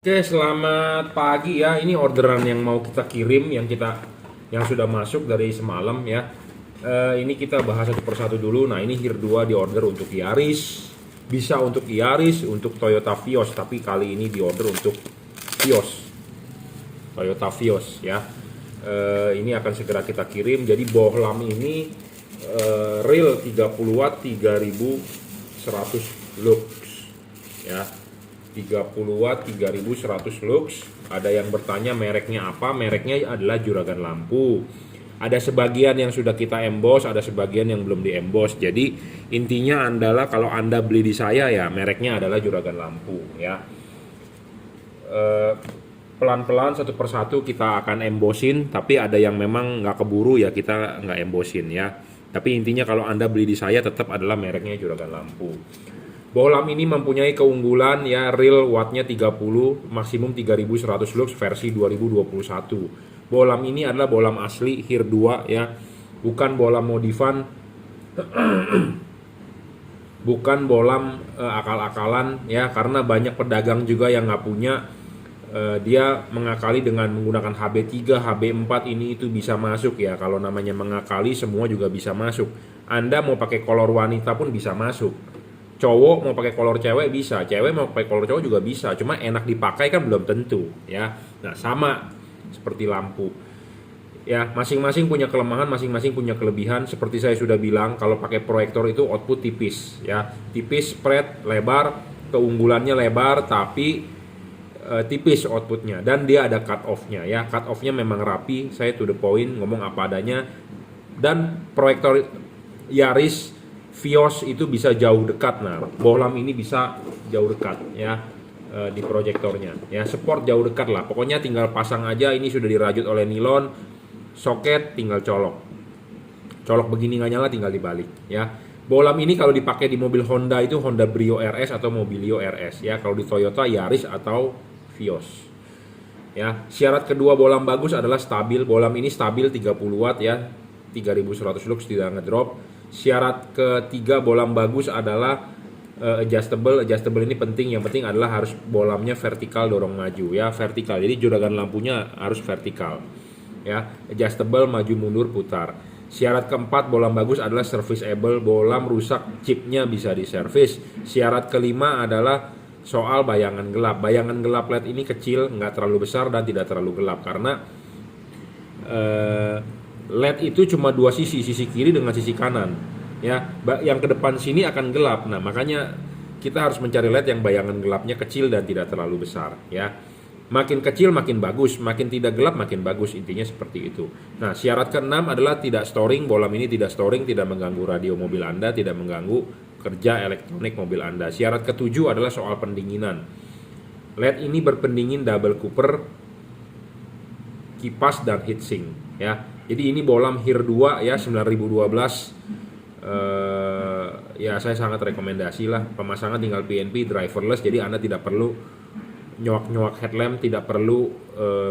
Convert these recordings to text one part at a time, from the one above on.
Oke, selamat pagi ya. Ini orderan yang mau kita kirim, yang sudah masuk dari semalam ya. Ini kita bahas satu persatu dulu. Nah, ini HIR 2 di order untuk Yaris, bisa untuk Yaris, untuk Toyota Vios, tapi kali ini di order untuk Vios, Toyota Vios ya. Ini akan segera kita kirim. Jadi bohlam ini real 30 watt 3100 lux ya. 30 watt 3100 lux. Ada yang bertanya mereknya apa? Mereknya adalah juragan lampu. Ada sebagian yang sudah kita emboss, ada sebagian yang belum di emboss. Jadi intinya adalah kalau Anda beli di saya ya mereknya adalah juragan lampu ya. Pelan-pelan satu persatu kita akan embossin, tapi ada yang memang nggak keburu ya kita nggak embossin ya. Tapi intinya kalau Anda beli di saya tetap adalah mereknya juragan lampu. Bohlam ini mempunyai keunggulan ya, real wattnya 30, maksimum 3100 lux versi 2021. Bohlam ini adalah bohlam asli HIR 2 ya, bukan bohlam modifan, bukan bohlam akal-akalan ya, karena banyak pedagang juga yang nggak punya. Dia mengakali dengan menggunakan HB3, HB4 ini itu bisa masuk ya. Kalau namanya mengakali semua juga bisa masuk. Anda mau pakai kolor wanita pun bisa masuk. Cowok mau pakai kolor cewek bisa, cewek mau pakai kolor cowok juga bisa. Cuma enak dipakai kan belum tentu ya. Nah, sama seperti lampu. Ya, masing-masing punya kelemahan, masing-masing punya kelebihan. Seperti saya sudah bilang, kalau pakai proyektor itu output tipis ya. Tipis, spread, lebar, keunggulannya lebar tapi tipis outputnya, dan dia ada cut off-nya ya. Cut off-nya memang rapi, saya to the point, ngomong apa adanya. Dan proyektor Yaris Vios itu bisa jauh dekat. Nah, bohlam ini bisa jauh dekat ya, di proyektornya ya, support jauh dekat lah. Pokoknya tinggal pasang aja, ini sudah dirajut oleh nilon, soket tinggal colok begini nggak nyala tinggal dibalik ya. Bohlam ini kalau dipakai di mobil Honda itu Honda Brio RS atau Mobilio RS ya. Kalau di Toyota Yaris atau Vios ya. Syarat kedua bohlam bagus adalah stabil. Bohlam ini stabil 30 watt ya, 3100 lux, tidak ngedrop. Syarat ketiga bohlam bagus adalah adjustable. Adjustable ini penting, yang penting adalah harus bohlamnya vertikal dorong maju ya, vertikal. Jadi juragan lampunya harus vertikal ya, adjustable maju mundur putar. Syarat keempat bohlam bagus adalah serviceable. Bohlam rusak chipnya bisa diservis. Syarat kelima adalah soal bayangan gelap. Bayangan gelap LED ini kecil, nggak terlalu besar dan tidak terlalu gelap, karena LED itu cuma dua sisi kiri dengan sisi kanan ya. Yang ke depan sini akan gelap. Nah, makanya kita harus mencari LED yang bayangan gelapnya kecil dan tidak terlalu besar ya. Makin kecil makin bagus, makin tidak gelap makin bagus, intinya seperti itu. Nah, syarat keenam adalah tidak storing. Bohlam ini tidak storing, tidak mengganggu radio mobil Anda, tidak mengganggu kerja elektronik mobil Anda. Syarat ketujuh adalah soal pendinginan. LED ini berpendingin double cooper, kipas dan heatsink ya. Jadi ini bohlam HIR 2 ya, 9012. Ya saya sangat rekomendasi lah. Pemasangan tinggal PNP, driverless, jadi Anda tidak perlu nyowak headlamp, tidak perlu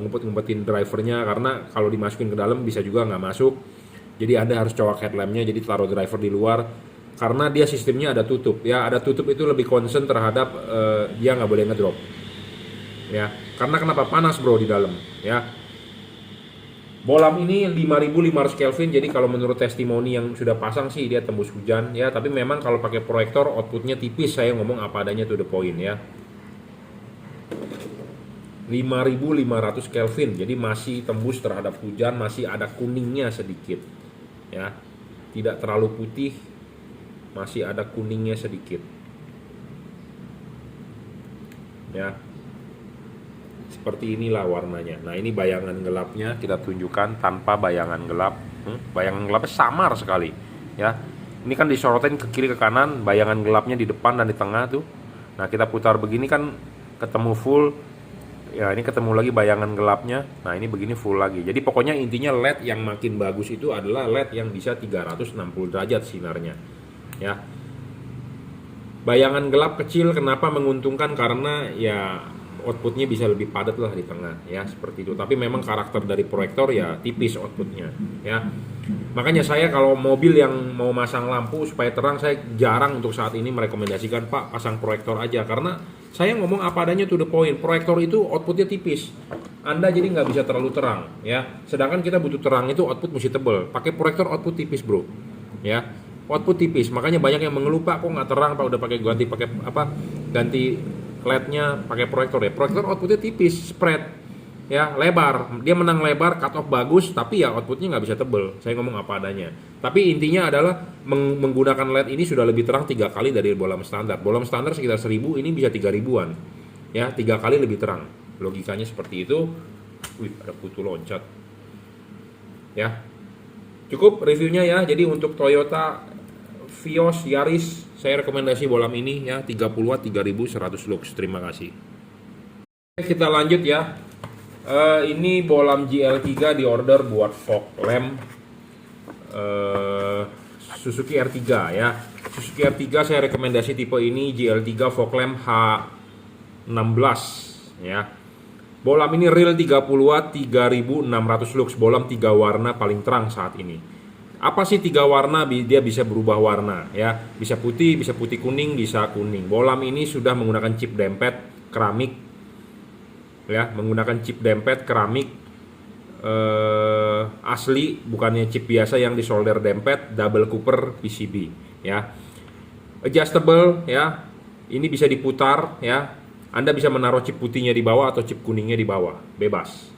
ngumpet-ngumpetin drivernya, karena kalau dimasukin ke dalam bisa juga nggak masuk. Jadi Anda harus cowok headlampnya, jadi taruh driver di luar, karena dia sistemnya ada tutup ya. Ada tutup itu lebih concern terhadap dia nggak boleh ngedrop ya, karena kenapa? Panas bro di dalam ya. Bohlam ini 5500 Kelvin, jadi kalau menurut testimoni yang sudah pasang sih dia tembus hujan ya. Tapi memang kalau pakai proyektor outputnya tipis, saya ngomong apa adanya to the point ya. 5500 Kelvin, jadi masih tembus terhadap hujan, masih ada kuningnya sedikit ya, tidak terlalu putih, masih ada kuningnya sedikit ya. Seperti inilah warnanya. Nah, ini bayangan gelapnya kita tunjukkan tanpa bayangan gelap. Bayangan gelapnya samar sekali ya. Ini kan disorotin ke kiri ke kanan, bayangan gelapnya di depan dan di tengah tuh. Nah, kita putar begini kan ketemu full ya, ini ketemu lagi bayangan gelapnya. Nah, ini begini full lagi. Jadi pokoknya intinya LED yang makin bagus itu adalah LED yang bisa 360 derajat sinarnya ya. Bayangan gelap kecil kenapa menguntungkan? Karena ya outputnya bisa lebih padat lah di tengah ya, seperti itu. Tapi memang karakter dari proyektor ya tipis outputnya ya. Makanya saya kalau mobil yang mau masang lampu supaya terang, saya jarang untuk saat ini merekomendasikan Pak pasang proyektor aja, karena Saya ngomong apa adanya to the point. Proyektor itu outputnya tipis. Anda jadi nggak bisa terlalu terang, ya. Sedangkan kita butuh terang itu output mesti tebel. Pakai proyektor output tipis, bro. Ya, output tipis. Makanya banyak yang mengeluh, Pak, kok nggak terang, Pak, udah pakai ganti LED-nya pakai proyektor ya. Proyektor outputnya tipis, spread. Ya, lebar, dia menang lebar, cut off bagus, tapi ya outputnya nggak bisa tebel. Saya ngomong apa adanya. Tapi intinya adalah menggunakan LED ini sudah lebih terang 3 kali dari bolam standar. Bolam standar sekitar 1000, ini bisa 3000-an. Ya, 3 kali lebih terang. Logikanya seperti itu. Wih, ada kutu loncat. Ya, cukup reviewnya ya. Jadi untuk Toyota Vios Yaris, saya rekomendasi bolam ini ya, 30 watt 3100 lux. Terima kasih. Kita lanjut ya. Ini bolam GL3 di order buat fog lamp Suzuki R3 ya. Suzuki R3 saya rekomendasi tipe ini, GL3 fog lamp H16 ya. Bolam ini real 30 watt 3600 lux, bolam 3 warna paling terang saat ini. Apa sih 3 warna? Dia bisa berubah warna ya. Bisa putih kuning, bisa kuning. Bolam ini sudah menggunakan chip dempet keramik ya, menggunakan chip dempet keramik asli, bukannya chip biasa yang disolder dempet, double cooper PCB ya. Adjustable ya, ini bisa diputar ya. Anda bisa menaruh chip putihnya di bawah atau chip kuningnya di bawah, bebas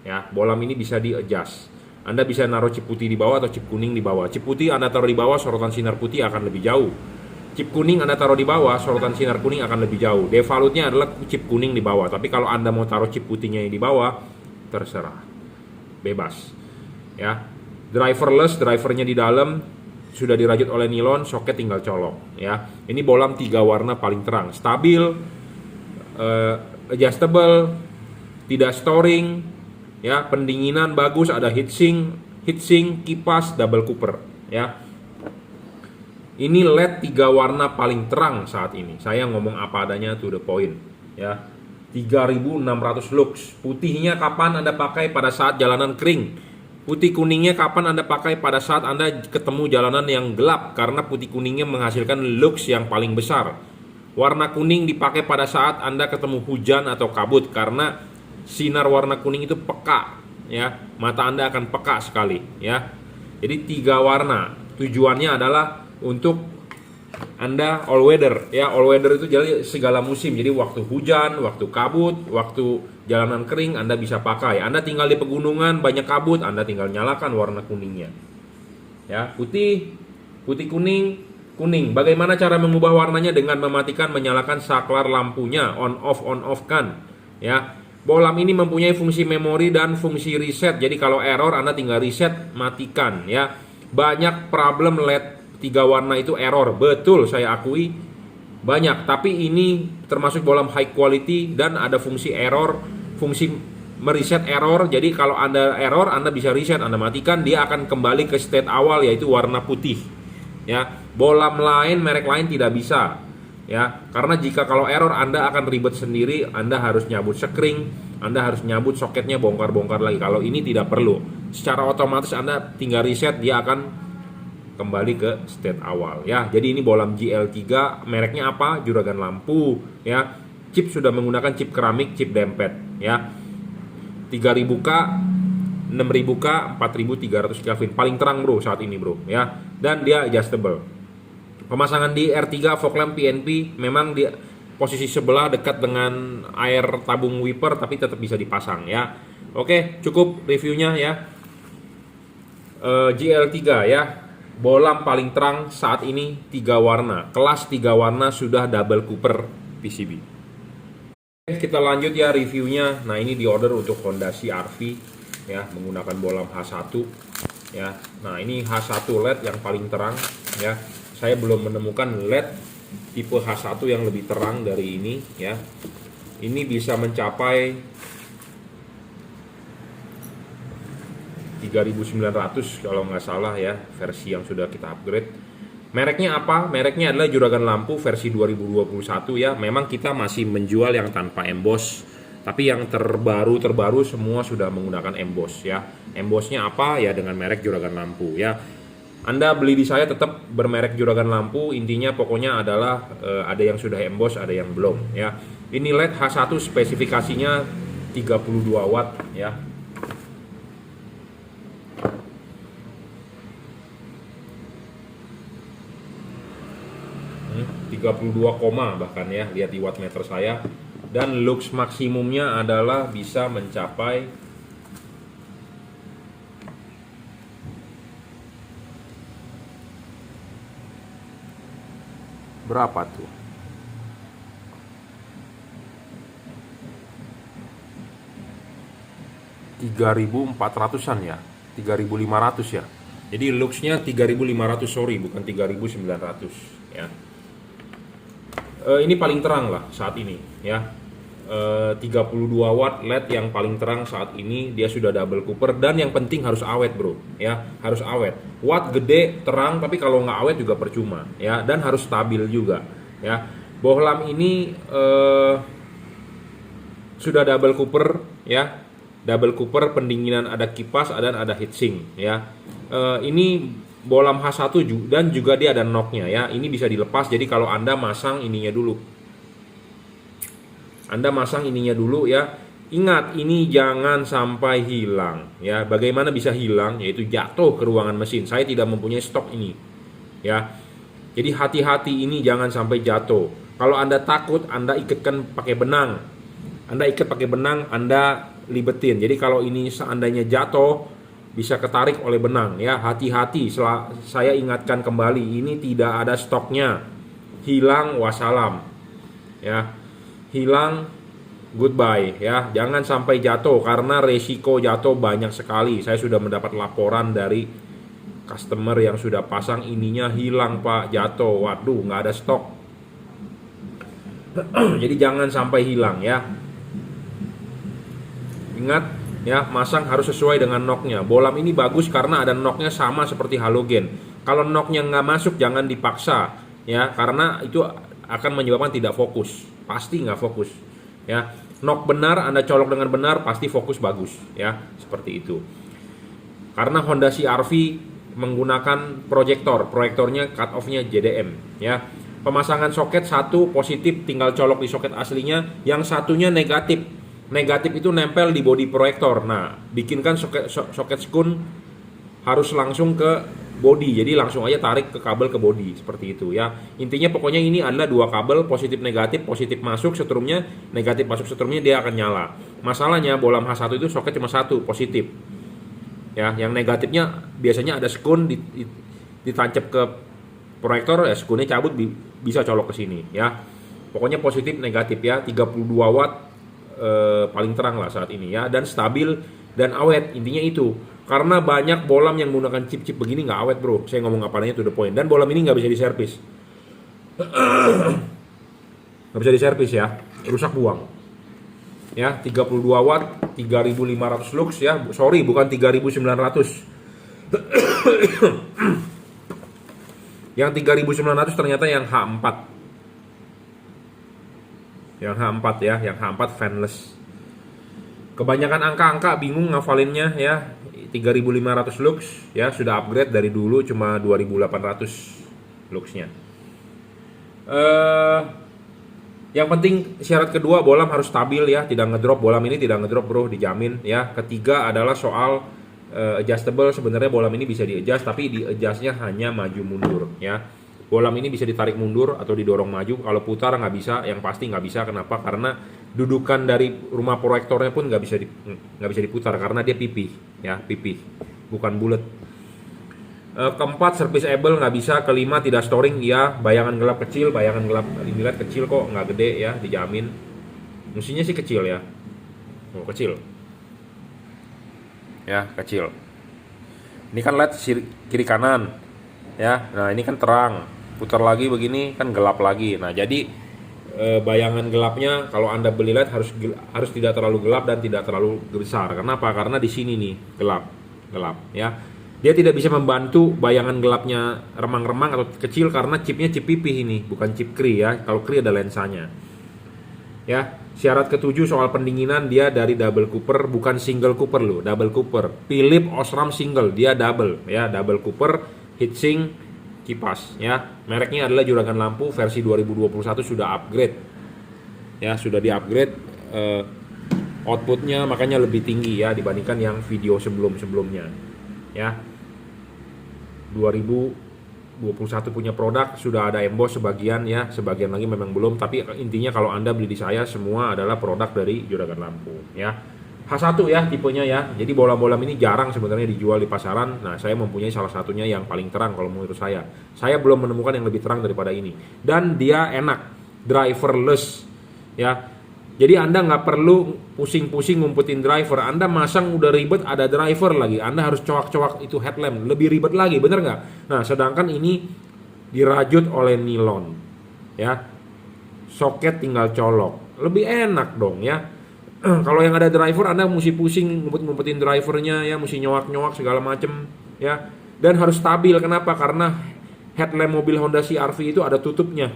ya. Bolam ini bisa di adjust. Anda bisa naruh chip putih di bawah atau chip kuning di bawah. Chip putih Anda taruh di bawah, sorotan sinar putih akan lebih jauh. Chip kuning Anda taruh di bawah, sorotan sinar kuning akan lebih jauh. Defaultnya adalah chip kuning di bawah. Tapi kalau Anda mau taruh chip putihnya di bawah, terserah, bebas. Ya, drivernya di dalam sudah dirajut oleh nilon, soket tinggal colok. Ya, ini bolam 3 warna paling terang, stabil, adjustable, tidak storing. Ya, pendinginan bagus, ada heatsink, kipas, double cooper. Ya. Ini LED 3 warna paling terang saat ini. Saya ngomong apa adanya to the point ya. 3600 lux. Putihnya kapan Anda pakai? Pada saat jalanan kering. Putih kuningnya kapan Anda pakai? Pada saat Anda ketemu jalanan yang gelap, karena putih kuningnya menghasilkan lux yang paling besar. Warna kuning dipakai pada saat Anda ketemu hujan atau kabut, karena sinar warna kuning itu peka ya. Mata Anda akan peka sekali ya. Jadi 3 warna. Tujuannya adalah untuk Anda all weather ya. All weather itu jadi segala musim. Jadi waktu hujan, waktu kabut, waktu jalanan kering Anda bisa pakai. Anda tinggal di pegunungan banyak kabut, Anda tinggal nyalakan warna kuningnya. Ya, putih, kuning. Bagaimana cara mengubah warnanya? Dengan mematikan, menyalakan saklar lampunya, on off kan. Ya. Bolam ini mempunyai fungsi memori dan fungsi reset. Jadi kalau error Anda tinggal reset, matikan ya. Banyak problem LED 3 warna itu error, betul, saya akui banyak. Tapi ini termasuk bolam high quality dan ada fungsi error, fungsi mereset error. Jadi kalau Anda error, Anda bisa reset, Anda matikan, dia akan kembali ke state awal, yaitu warna putih ya. Bolam lain, merek lain tidak bisa ya, karena jika kalau error Anda akan ribet sendiri. Anda harus nyabut sekring, Anda harus nyabut soketnya, bongkar lagi. Kalau ini tidak perlu, secara otomatis Anda tinggal reset, dia akan kembali ke state awal ya. Jadi ini bolam GL3, mereknya apa? Juragan Lampu ya. Chip sudah menggunakan chip keramik, chip dempet ya. 3000K, 6000K, 4300 Kelvin. Paling terang bro saat ini bro ya. Dan dia adjustable. Pemasangan di R3 fog lamp PNP memang di posisi sebelah dekat dengan air tabung wiper, tapi tetap bisa dipasang ya. Oke, cukup reviewnya ya. GL3 ya. Bolam paling terang saat ini 3 warna. Kelas 3 warna sudah double cooper PCB. Kita lanjut ya reviewnya. Nah, ini di order untuk Honda CR-V ya, menggunakan bolam H1 ya. Nah, ini H1 LED yang paling terang ya. Saya belum menemukan LED tipe H1 yang lebih terang dari ini ya. Ini bisa mencapai 3900 kalau nggak salah ya, versi yang sudah kita upgrade. Mereknya apa? Mereknya adalah Juragan Lampu versi 2021 ya. Memang kita masih menjual yang tanpa emboss, tapi yang terbaru semua sudah menggunakan emboss ya. Embossnya apa ya? Dengan merek Juragan Lampu ya. Anda beli di saya tetap bermerek Juragan Lampu. Intinya pokoknya adalah ada yang sudah emboss, ada yang belum ya. Ini LED H1 spesifikasinya 32 watt ya. Hmm, 32 koma bahkan ya, lihat di wattmeter saya. Dan lux maksimumnya adalah bisa mencapai berapa tuh? 3.400-an ya, 3.500 ya. Jadi luxnya 3.500, sorry, bukan 3.900 ya. Ini paling terang lah saat ini ya. 32 watt LED yang paling terang saat ini, dia sudah double cooper, dan yang penting harus awet bro ya, harus awet. Watt gede terang, tapi kalau nggak awet juga percuma ya, dan harus stabil juga ya. Bohlam ini sudah double cooper ya, double cooper, pendinginan ada kipas, ada heatsink ya. Ini bohlam H1 dan juga dia ada knocknya ya. Ini bisa dilepas, jadi kalau Anda masang ininya dulu, Anda masang ininya dulu ya. Ingat, ini jangan sampai hilang ya. Bagaimana bisa hilang? Yaitu jatuh ke ruangan mesin. Saya tidak mempunyai stok ini ya. Jadi hati-hati, ini jangan sampai jatuh. Kalau Anda takut, Anda ikatkan pakai benang. Anda ikat pakai benang, Anda libetin. Jadi kalau ini seandainya jatuh, bisa ketarik oleh benang ya. Hati-hati, saya ingatkan kembali, ini tidak ada stoknya. Hilang wassalam ya. Hilang goodbye ya. Jangan sampai jatuh, karena resiko jatuh banyak sekali. Saya sudah mendapat laporan dari customer yang sudah pasang, ininya hilang pak, jatuh, waduh nggak ada stok. Jadi jangan sampai hilang ya. Ingat ya, masang harus sesuai dengan knocknya. Bohlam ini bagus karena ada knocknya sama seperti halogen. Kalau knocknya nggak masuk, jangan dipaksa ya, karena itu akan menyebabkan tidak fokus, pasti nggak fokus ya. Knock benar, Anda colok dengan benar, pasti fokus bagus ya, seperti itu. Karena Honda CR-V menggunakan proyektornya cut off-nya JDM ya. Pemasangan soket satu positif, tinggal colok di soket aslinya, yang satunya negatif. Negatif itu nempel di bodi proyektor. Nah, bikinkan soket skun harus langsung ke body, jadi langsung aja tarik ke kabel ke body, seperti itu ya. Intinya pokoknya ini adalah dua kabel, positif negatif masuk setrumnya, negatif masuk setrumnya, dia akan nyala. Masalahnya bohlam H1 itu soket cuma satu, positif ya. Yang negatifnya biasanya ada skun ditancap ke proyektor ya, skunnya cabut, bisa colok ke sini ya. Pokoknya positif negatif ya. 32 watt paling terang lah saat ini ya, dan stabil dan awet, intinya itu. Karena banyak bohlam yang menggunakan chip-chip begini nggak awet bro. Saya ngomong apanya to the point. Dan bohlam ini nggak bisa diservis. Nggak bisa diservis ya, rusak buang ya. 32 watt 3.500 lux ya, sorry bukan 3.900. Yang 3.900 ternyata yang H4. Yang H4 ya, yang H4 fanless. Kebanyakan angka-angka bingung ngafalinnya ya. 3.500 lux ya, sudah upgrade dari dulu cuma 2.800 luxnya. Yang penting syarat kedua, bohlam harus stabil ya, tidak ngedrop. Bohlam ini tidak ngedrop bro, dijamin ya. Ketiga adalah soal adjustable. Sebenarnya bohlam ini bisa di-adjust, tapi di-adjustnya hanya maju mundur ya. Bohlam ini bisa ditarik mundur atau didorong maju. Kalau putar nggak bisa, yang pasti nggak bisa. Kenapa? Karena dudukan dari rumah proyektornya pun nggak bisa diputar, karena dia pipih ya, pipih bukan bulat. Keempat, serviceable nggak bisa. Kelima, tidak storing ya. Bayangan gelap kecil, bayangan gelap ini lihat kecil kok, nggak gede ya, dijamin. Mestinya sih kecil ya. Oh, kecil ya, kecil. Ini kan LED kiri kanan ya. Nah ini kan terang, putar lagi begini kan gelap lagi. Nah jadi bayangan gelapnya kalau Anda beli LED harus tidak terlalu gelap dan tidak terlalu besar. Kenapa? Karena di sini nih gelap ya. Dia tidak bisa membantu bayangan gelapnya remang-remang atau kecil, karena chipnya chip pipih ini, bukan chip Cree ya. Kalau Cree ada lensanya ya. Syarat ketujuh soal pendinginan, dia dari double cooper, bukan single cooper loh, double cooper. Philips Osram single, dia double ya, double cooper, heatsink, kipas ya. Mereknya adalah Juragan Lampu, versi 2021 sudah upgrade ya, sudah di-upgrade outputnya, makanya lebih tinggi ya dibandingkan yang video sebelum-sebelumnya ya. 2021 punya produk sudah ada emboss sebagian ya, sebagian lagi memang belum, tapi intinya kalau Anda beli di saya semua adalah produk dari Juragan Lampu ya. H1 ya tipenya ya. Jadi bolam-bolam ini jarang sebenarnya dijual di pasaran. Nah, saya mempunyai salah satunya yang paling terang kalau menurut saya. Saya belum menemukan yang lebih terang daripada ini. Dan dia enak, driverless ya. Jadi Anda nggak perlu pusing-pusing ngumpetin driver. Anda masang udah ribet, ada driver lagi. Anda harus coak-coak itu headlamp, lebih ribet lagi, bener nggak? Nah, sedangkan ini dirajut oleh nilon, ya. Soket tinggal colok, lebih enak dong ya. Kalau yang ada driver, Anda mesti pusing ngumpet-ngumpetin drivernya ya, mesti nyowak-nyowak segala macem ya. Dan harus stabil. Kenapa? Karena headlamp mobil Honda CR-V itu ada tutupnya.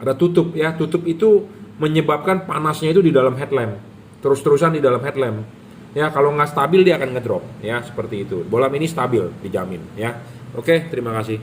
Ada tutup ya. Tutup itu menyebabkan panasnya itu di dalam headlamp, terus-terusan di dalam headlamp ya. Kalau nggak stabil dia akan ngedrop ya, seperti itu. Bolam ini stabil, dijamin ya. Oke, terima kasih.